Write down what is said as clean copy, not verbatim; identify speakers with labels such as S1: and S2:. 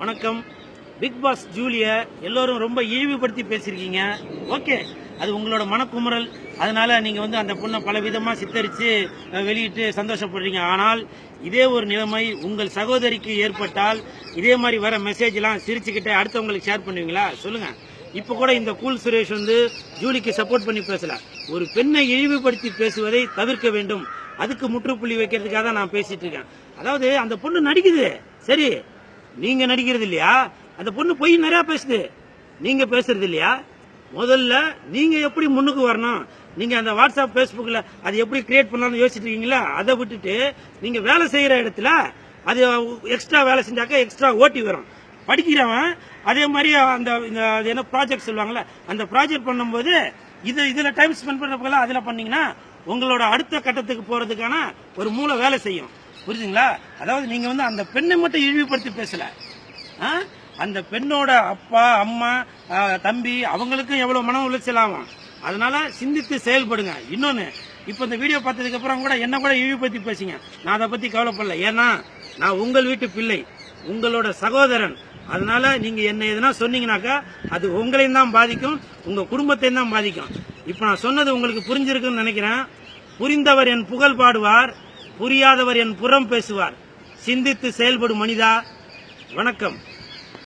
S1: வணக்கம். Big pass ஜூலிய எல்லோரும் ரொம்ப இழிவுபடுத்தி பேசியிருக்கீங்க. ஓகே, அது உங்களோட மனக்குமுறல். அதனால நீங்க அந்த பொண்ணை பல விதமா சித்தரிச்சு வெளியிட்டு சந்தோஷப்படுறீங்க. ஆனால் இதே ஒரு நிலைமை உங்கள் சகோதரிக்கு ஏற்பட்டால் இதே மாதிரி வர மெசேஜ் எல்லாம் சிரிச்சுக்கிட்டே அடுத்தவங்களுக்கு ஷேர் பண்ணுவீங்களா? சொல்லுங்க. இப்ப கூட இந்த கூல் சுரேஷ் ஜூலிக்கு சப்போர்ட் பண்ணி பேசல. ஒரு பெண்ணை இழிவுபடுத்தி பேசுவதை தவிர்க்க வேண்டும். அதுக்கு முற்றுப்புள்ளி வைக்கிறதுக்காக தான் நான் பேசிட்டு இருக்கேன். அதாவது அந்த பொண்ணு நடிக்குது, சரி, நீங்க நடிக்கிறது இல்லையா? அந்த பொண்ணு போய் நிறைய பேசுது, நீங்க பேசுறது இல்லையா? முதல்ல நீங்க எப்படி முன்னுக்கு வரணும்? நீங்க அந்த வாட்ஸ்அப் பேஸ்புக்ல அது எப்படி கிரியேட் பண்ணலாம்னு யோசிச்சுட்டு இருக்கீங்களா? அதை விட்டுட்டு நீங்க வேலை செய்யற இடத்துல அது எக்ஸ்ட்ரா வேலை செஞ்சாக்க எக்ஸ்ட்ரா ஓட்டி வரும். படிக்கிறவன் அதே மாதிரி அந்த என்ன ப்ராஜெக்ட் சொல்லுவாங்கல்ல, அந்த ப்ராஜெக்ட் பண்ணும்போது இதுல டைம் ஸ்பெண்ட் பண்றப்பெல்லாம் அதுல பண்ணீங்கன்னா உங்களோட அடுத்த கட்டத்துக்கு போறதுக்கான ஒரு மூளை வேலை செய்யும். புரியுதுங்களா? அதாவது நீங்க அந்த பெண்ணை மட்டும் இழிவுபடுத்தி பேசல, அந்த பெண்ணோட அப்பா அம்மா தம்பி அவங்களுக்கும் எவ்வளவு மன உளைச்சல் ஆகும். அதனால சிந்தித்து செயல்படுங்க. இன்னொன்னு, இப்ப இந்த வீடியோ பார்த்ததுக்கு அப்புறம் கூட என்ன கூட இழிவுபடுத்தி பேசிங்க, நான் அதை பத்தி கவலைப்படல. ஏன்னா நான் உங்கள் வீட்டு பிள்ளை, உங்களோட சகோதரன். அதனால நீங்க என்ன எதுனா சொன்னீங்கன்னாக்கா அது உங்களையும் தான் பாதிக்கும், உங்க குடும்பத்தையும் தான் பாதிக்கும். இப்ப நான் சொன்னது உங்களுக்கு புரிஞ்சிருக்குன்னு நினைக்கிறேன். புரிந்தவர் என் புகழ் பாடுவார், புரியாதவர் என் புறம் பேசுவார். சிந்தித்து செயல்படும் மனிதா. வணக்கம்.